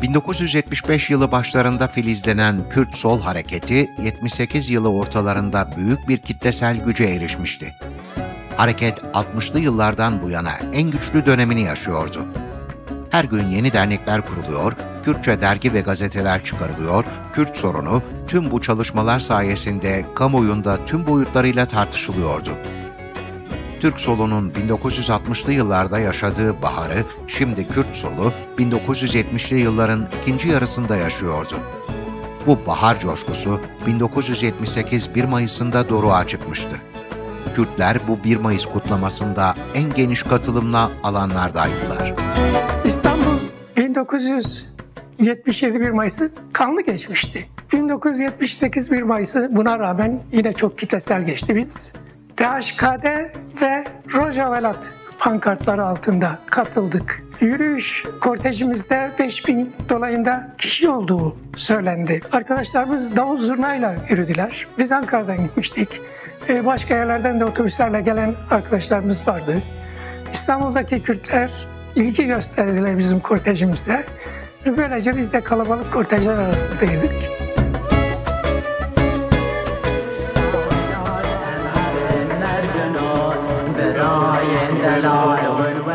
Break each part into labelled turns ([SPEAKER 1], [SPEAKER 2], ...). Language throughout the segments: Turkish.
[SPEAKER 1] 1975 yılı başlarında filizlenen Kürt Sol Hareketi, 78 yılı ortalarında büyük bir kitlesel güce erişmişti. Hareket 60'lı yıllardan bu yana en güçlü dönemini yaşıyordu. Her gün yeni dernekler kuruluyor, Kürtçe dergi ve gazeteler çıkarılıyor, Kürt sorunu tüm bu çalışmalar sayesinde kamuoyunda tüm boyutlarıyla tartışılıyordu. Türk solunun 1960'lı yıllarda yaşadığı baharı, şimdi Kürt solu 1970'li yılların ikinci yarısında yaşıyordu. Bu bahar coşkusu 1978 1 Mayıs'ında doruğa çıkmıştı. Kürtler bu 1 Mayıs kutlamasında en geniş katılımla alanlardaydılar.
[SPEAKER 2] İstanbul 1977 1 Mayıs'ı kanlı geçmişti. 1978 1 Mayıs'ı buna rağmen yine çok kitlesel geçti. Biz DHKD ve Rojavelat pankartları altında katıldık. Yürüyüş kortejimizde 5000 dolayında kişi olduğu söylendi. Arkadaşlarımız davul zurnayla yürüdüler. Biz Ankara'dan gitmiştik. Başka yerlerden de otobüslerle gelen arkadaşlarımız vardı. İstanbul'daki Kürtler ilgi gösterdiler bizim kortejimize. Böylece biz de kalabalık kortejler arasındaydık.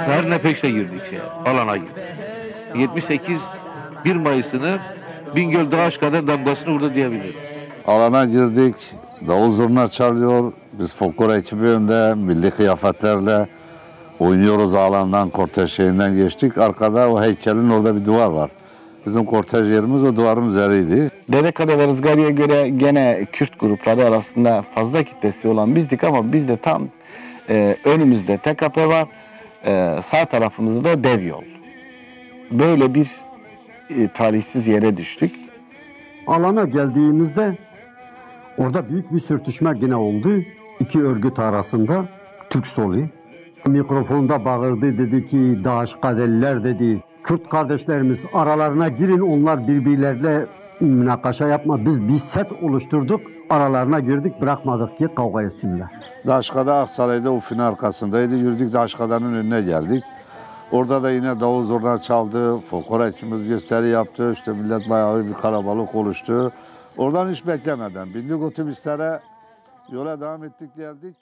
[SPEAKER 3] Dernepekş'e girdik alana girdik. 78 1 Mayıs'ını Bingöl Dağışka'dan damgasını vurdu diyebilirim.
[SPEAKER 4] Alana girdik, davul zurna çalıyor, biz folklor ekibi önünde milli kıyafetlerle oynuyoruz, alandan kortej şeyinden geçtik. Arkada o heykelin orada bir duvar var. Bizim kortej yerimiz o duvarın üzeriydi.
[SPEAKER 5] Dedekade ve Rızgari'ye göre gene Kürt grupları arasında fazla kitlesi olan bizdik ama biz de tam önümüzde TKP var, sağ tarafımızda da dev yol. Böyle bir talihsiz yere düştük.
[SPEAKER 6] Alana geldiğimizde orada büyük bir sürtüşme yine oldu. İki örgüt arasında Türk solu. Mikrofonda bağırdı, dedi ki DHKD'liler dedi. Kürt kardeşlerimiz aralarına girin, onlar birbirleriyle münakaşa yapma. Biz bir set oluşturduk, aralarına girdik, bırakmadık ki kavga etsinler.
[SPEAKER 4] DHK'da Aksaray'da Uf'un arkasındaydı. Yürüdük, DHK'danın önüne geldik. Orada da yine davul zurna çaldı, folklor ekibimiz gösteri yaptı. İşte millet bayağı bir kalabalık oluştu. Oradan hiç beklemeden bindik otobüslere, yola devam ettik, geldik.